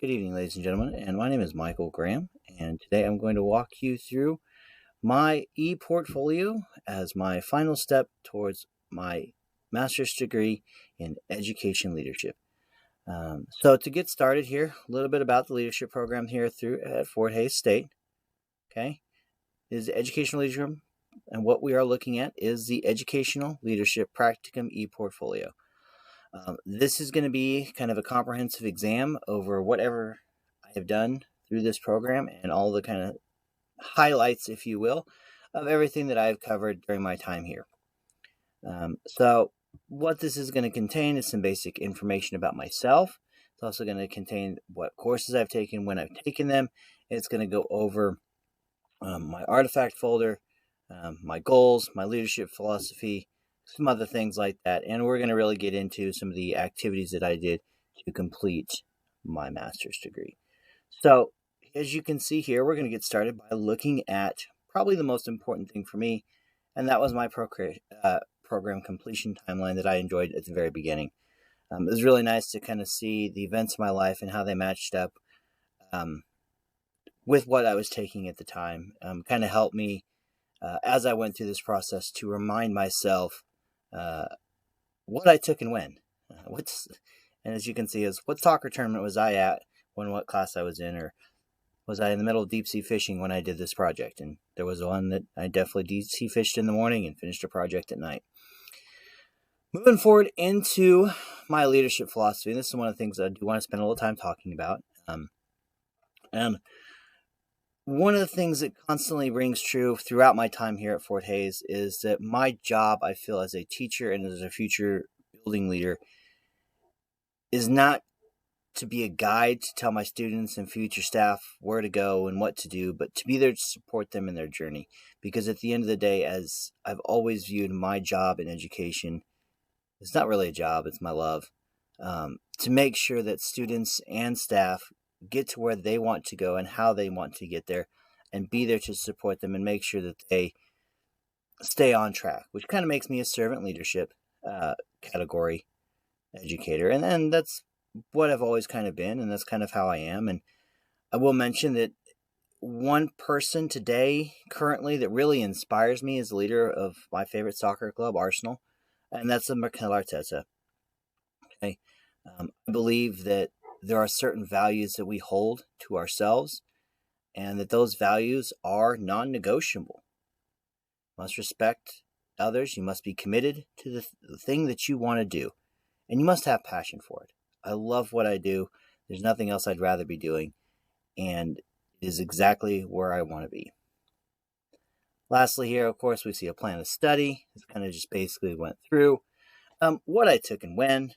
Good evening, ladies and gentlemen, and my name is Michael Graham, and today I'm going to walk you through my e-portfolio as my final step towards my master's degree in education leadership. So to get started here, a little bit about the leadership program here at Fort Hays State. Okay, is educational leadership, and what we are looking at is the Educational Leadership Practicum e-portfolio. This is going to be kind of a comprehensive exam over whatever I have done through this program and all the kind of highlights, if you will, of everything that I've covered during my time here. So what this is going to contain is some basic information about myself. It's also going to contain what courses I've taken, when I've taken them. It's going to go over my artifact folder, my goals, my leadership philosophy, some other things like that. And we're going to really get into some of the activities that I did to complete my master's degree. So as you can see here, we're going to get started by looking at probably the most important thing for me, and that was my program completion timeline that I enjoyed at the very beginning. It was really nice to kind of see the events of my life and how they matched up with what I was taking at the time. Kind of helped me as I went through this process to remind myself what I took and when. And as you can see, is what soccer tournament was I at when what class I was in, or was I in the middle of deep sea fishing when I did this project? And there was one that I definitely deep sea fished in the morning and finished a project at night. Moving forward into my leadership philosophy, this is one of the things that I do want to spend a little time talking about. And one of the things that constantly rings true throughout my time here at Fort Hays is that my job, I feel, as a teacher and as a future building leader, is not to be a guide to tell my students and future staff where to go and what to do, but to be there to support them in their journey. Because at the end of the day, as I've always viewed my job in education, it's not really a job, it's my love, to make sure that students and staff get to where they want to go and how they want to get there, and be there to support them and make sure that they stay on track, which kind of makes me a servant leadership category educator. And that's what I've always kind of been, and that's kind of how I am. And I will mention that one person today, currently, that really inspires me as the leader of my favorite soccer club, Arsenal, and that's Mikel Arteta. Okay, I believe that there are certain values that we hold to ourselves, and that those values are non-negotiable. You must respect others. You must be committed to the thing that you want to do, and you must have passion for it. I love what I do. There's nothing else I'd rather be doing, and it is exactly where I want to be. Lastly here, of course, we see a plan of study. This kind of just basically went through what I took and when.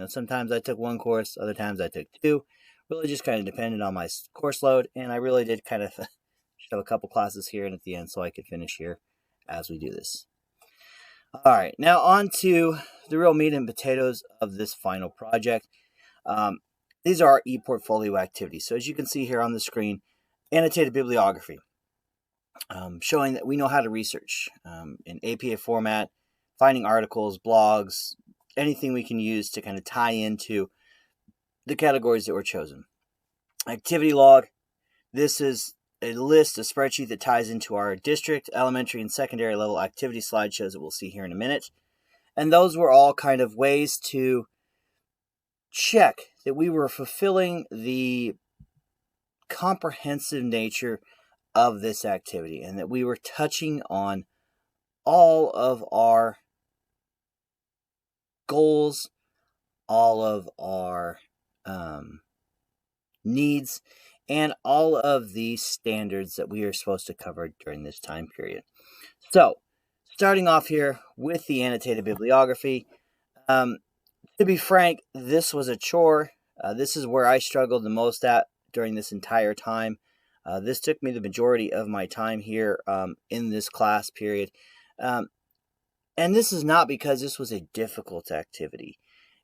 Sometimes I took one course, other times I took two. Really just kind of depended on my course load, and I really did kind of shove a couple classes here and at the end so I could finish here as we do this. All right, now on to the real meat and potatoes of this final project. These are our e-portfolio activities. So as you can see here on the screen, annotated bibliography, showing that we know how to research in APA format, finding articles, blogs, anything we can use to kind of tie into the categories that were chosen. Activity log. This is a list, a spreadsheet that ties into our district, elementary, and secondary level activity slideshows that we'll see here in a minute. And those were all kind of ways to check that we were fulfilling the comprehensive nature of this activity, and that we were touching on all of our goals, all of our needs, and all of the standards that we are supposed to cover during this time period. So, starting off here with the annotated bibliography, to be frank, this was a chore. This is where I struggled the most at during this entire time. This took me the majority of my time here in this class period. And this is not because this was a difficult activity.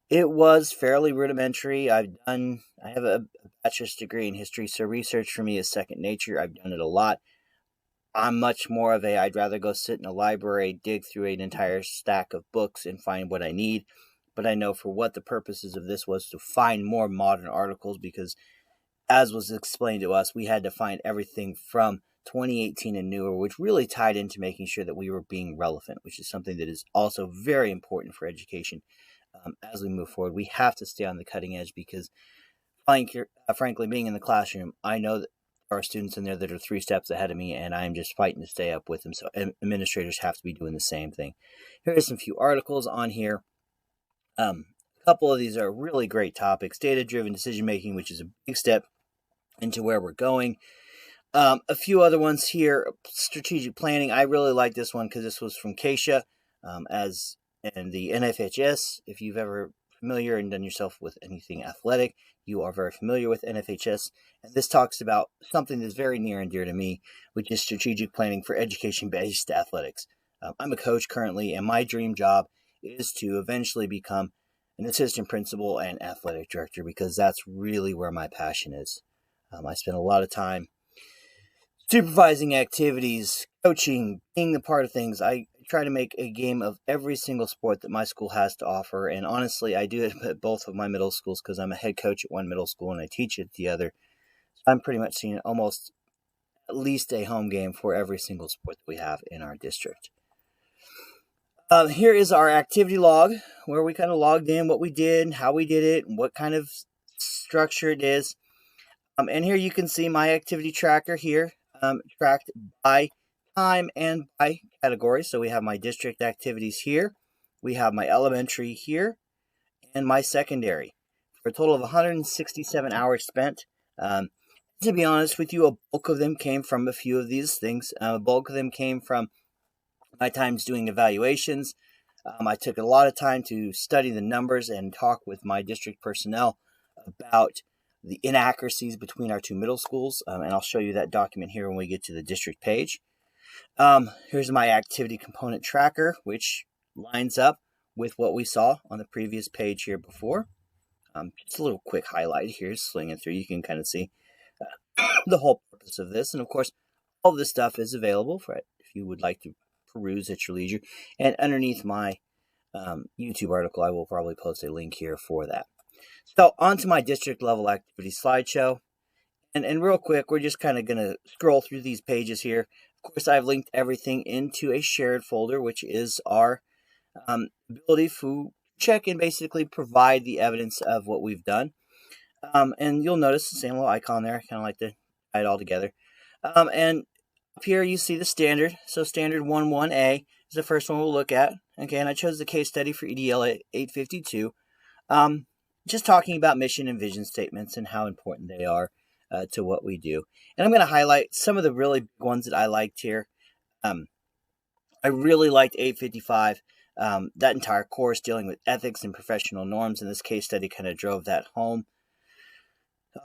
It was fairly rudimentary. I have a bachelor's degree in history, so research for me is second nature. I've done it a lot. I'm much more of I'd rather go sit in a library, dig through an entire stack of books and find what I need. but I know for what the purposes of this was to find more modern articles, because as was explained to us, we had to find everything from 2018 and newer, which really tied into making sure that we were being relevant, which is something that is also very important for education. As we move forward, we have to stay on the cutting edge, because frankly, being in the classroom, I know that there are students in there that are 3 steps ahead of me, and I'm just fighting to stay up with them. So administrators have to be doing the same thing. Here are some few articles on here. A couple of these are really great topics. Data-driven decision-making, which is a big step into where we're going. A few other ones here. Strategic planning. I really like this one because this was from Keisha, and the NFHS. If you've ever familiar and done yourself with anything athletic, you are very familiar with NFHS. And this talks about something that's very near and dear to me, which is strategic planning for education-based athletics. I'm a coach currently, and my dream job is to eventually become an assistant principal and athletic director, because that's really where my passion is. I spend a lot of time supervising activities, coaching, being a part of things. I try to make a game of every single sport that my school has to offer. And honestly, I do it at both of my middle schools, because I'm a head coach at one middle school and I teach at the other. So I'm pretty much seeing almost at least a home game for every single sport that we have in our district. Here is our activity log, where we kind of logged in what we did, how we did it, and what kind of structure it is. And here you can see my activity tracker here, tracked by time and by category. So we have my district activities here, we have my elementary here, and my secondary, for a total of 167 hours spent. To be honest with you, a bulk of them came from a few of these things. A bulk of them came from my times doing evaluations. I took a lot of time to study the numbers and talk with my district personnel about the inaccuracies between our 2 middle schools, and I'll show you that document here when we get to the district page. Here's my activity component tracker, which lines up with what we saw on the previous page here before. Just a little quick highlight here, slinging through. You can kind of see the whole purpose of this, and of course, all this stuff is available for it if you would like to peruse at your leisure. And underneath my YouTube article, I will probably post a link here for that. So on to my district level activity slideshow. And real quick, we're just kind of going to scroll through these pages here. Of course, I've linked everything into a shared folder, which is our ability to check and basically provide the evidence of what we've done. And you'll notice the same little icon there. I kind of like to tie it all together. And up here you see the standard. So standard 1.1a is the first one we'll look at. Okay, and I chose the case study for EDL 852. Just talking about mission and vision statements and how important they are to what we do. And I'm going to highlight some of the really big ones that I liked here. I really liked 855. That entire course dealing with ethics and professional norms, and this case study kind of drove that home.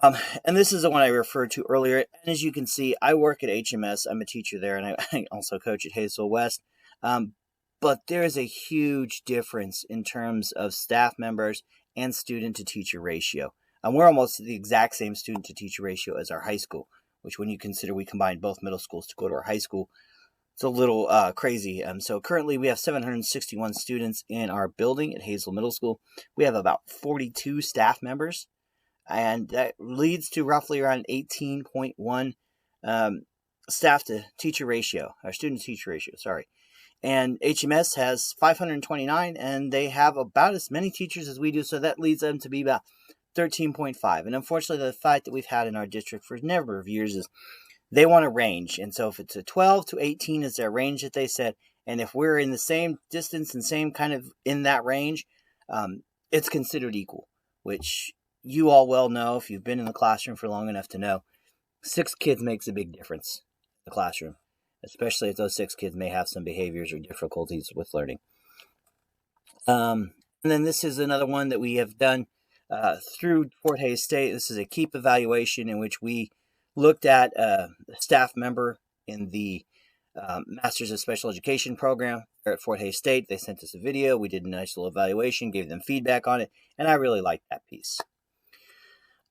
And this is the one I referred to earlier. And as you can see, I work at HMS. I'm a teacher there, and I also coach at Hazel West. But there is a huge difference in terms of staff members and student-to-teacher ratio. We're almost the exact same student-to-teacher ratio as our high school, which when you consider we combined both middle schools to go to our high school, it's a little crazy. So currently we have 761 students in our building at Hazel Middle School. We have about 42 staff members, and that leads to roughly around 18.1 staff-to-teacher ratio, or student-to-teacher ratio, sorry. And HMS has 529, and they have about as many teachers as we do, so that leads them to be about 13.5. And unfortunately, the fight that we've had in our district for a number of years is they want a range. And so if it's a 12 to 18 is their range that they set, and if we're in the same distance and same kind of in that range, it's considered equal, which you all well know if you've been in the classroom for long enough to know 6 kids makes a big difference in the classroom, especially if those 6 kids may have some behaviors or difficulties with learning. And then this is another one that we have done through Fort Hays State. This is a KEEP evaluation in which we looked at a staff member in the Masters of Special Education program at Fort Hays State. They sent us a video. We did a nice little evaluation, gave them feedback on it, and I really liked that piece.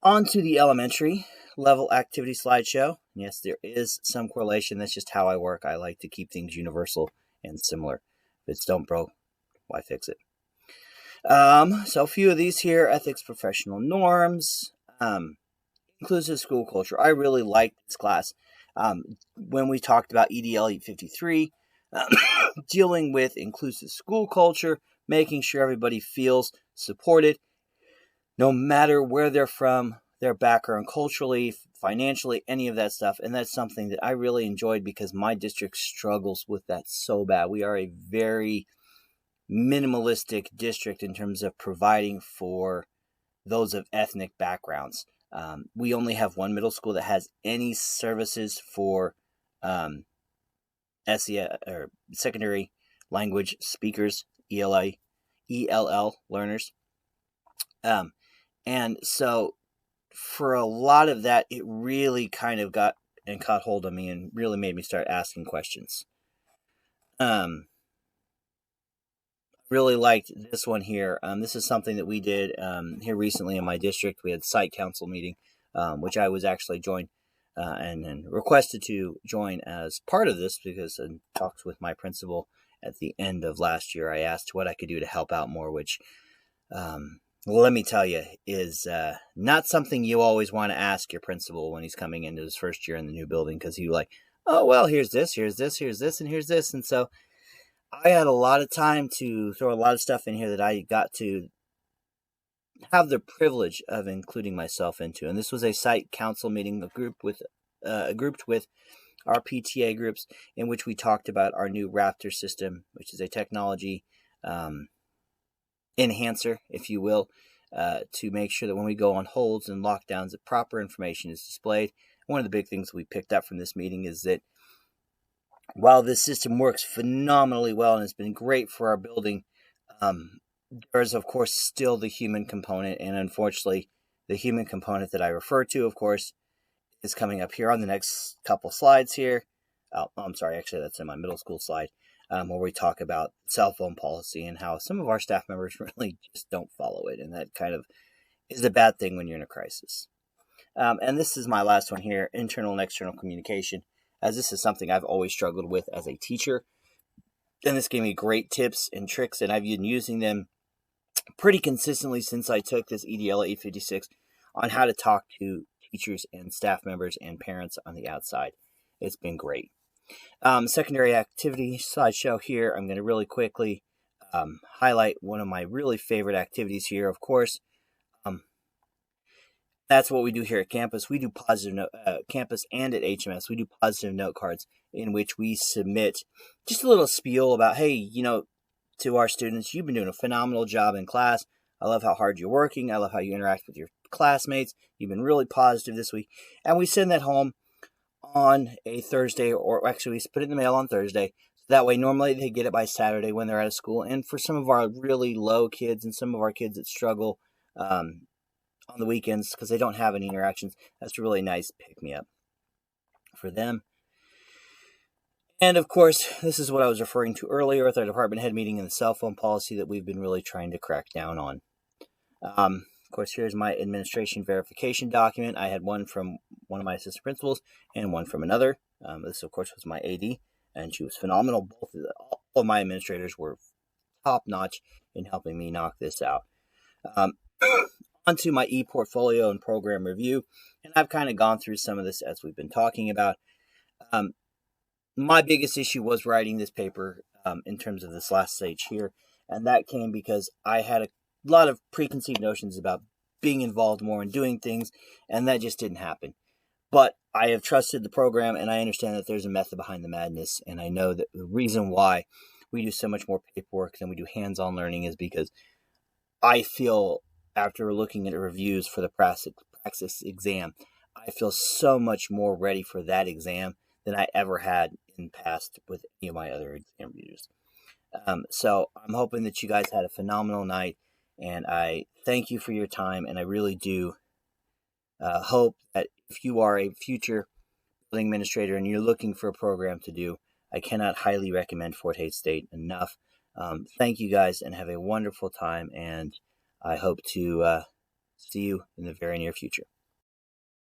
On to the elementary level activity slideshow. Yes, there is some correlation. That's just how I work. I like to keep things universal and similar. If it's don't broke, why fix it? So a few of these here: ethics, professional norms, inclusive school culture. I really liked this class. When we talked about EDL 853, dealing with inclusive school culture, making sure everybody feels supported, no matter where they're from, their background culturally, financially, any of that stuff. And that's something that I really enjoyed because my district struggles with that so bad. We are a very minimalistic district in terms of providing for those of ethnic backgrounds. We only have one middle school that has any services for SEL or secondary language speakers, ELL learners. And so for a lot of that, it really kind of got and caught hold of me and really made me start asking questions. Really liked this one here. This is something that we did here recently in my district. We had site council meeting, which I was actually joined and requested to join as part of this because in talks with my principal at the end of last year, I asked what I could do to help out more, which let me tell you is not something you always want to ask your principal when he's coming into his first year in the new building, because he's like, oh, well, here's this, and here's this. And so I had a lot of time to throw a lot of stuff in here that I got to have the privilege of including myself into. And this was a site council meeting, grouped with our PTA groups, in which we talked about our new Raptor system, which is a technology enhancer, if you will, to make sure that when we go on holds and lockdowns, that proper information is displayed. One of the big things we picked up from this meeting is that while this system works phenomenally well and has been great for our building, there is, of course, still the human component. And unfortunately, the human component that I refer to, of course, is coming up here on the next couple slides here. Oh, I'm sorry, actually, that's in my middle school slide, where we talk about cell phone policy and how some of our staff members really just don't follow it. And that kind of is a bad thing when you're in a crisis. And this is my last one here, internal and external communication, as this is something I've always struggled with as a teacher. And this gave me great tips and tricks, and I've been using them pretty consistently since I took this EDL 856 on how to talk to teachers and staff members and parents on the outside. It's been great. Secondary activity slideshow here. I'm going to really quickly highlight one of my really favorite activities here, of course. That's what we do here at campus. We do positive note, campus and at HMS. We do positive note cards in which we submit just a little spiel about, hey, to our students, you've been doing a phenomenal job in class. I love how hard you're working. I love how you interact with your classmates. You've been really positive this week. And we send that home on a Thursday, or actually we put it in the mail on Thursday. That way, normally they get it by Saturday when they're out of school. And for some of our really low kids and some of our kids that struggle on the weekends because they don't have any interactions, that's a really nice pick-me-up for them. And of course, this is what I was referring to earlier with our department head meeting and the cell phone policy that we've been really trying to crack down on. Of course, here's my administration verification document. I had one from one of my assistant principals and one from another. This, of course, was my AD, and she was phenomenal. All of my administrators were top-notch in helping me knock this out. Onto my e-portfolio and program review, and I've kind of gone through some of this as we've been talking about. My biggest issue was writing this paper in terms of this last stage here, and that came because I had a lot of preconceived notions about being involved more in doing things, and that just didn't happen. But I have trusted the program, and I understand that there's a method behind the madness, and I know that the reason why we do so much more paperwork than we do hands-on learning is because I feel, after looking at reviews for the praxis exam, I feel so much more ready for that exam than I ever had in the past with any of my other exam reviews. So I'm hoping that you guys had a phenomenal night, and I thank you for your time, and I really do hope that if you are a future building administrator and you're looking for a program to do, I cannot highly recommend Fort Hays State enough. Thank you guys, and have a wonderful time, and I hope to see you in the very near future.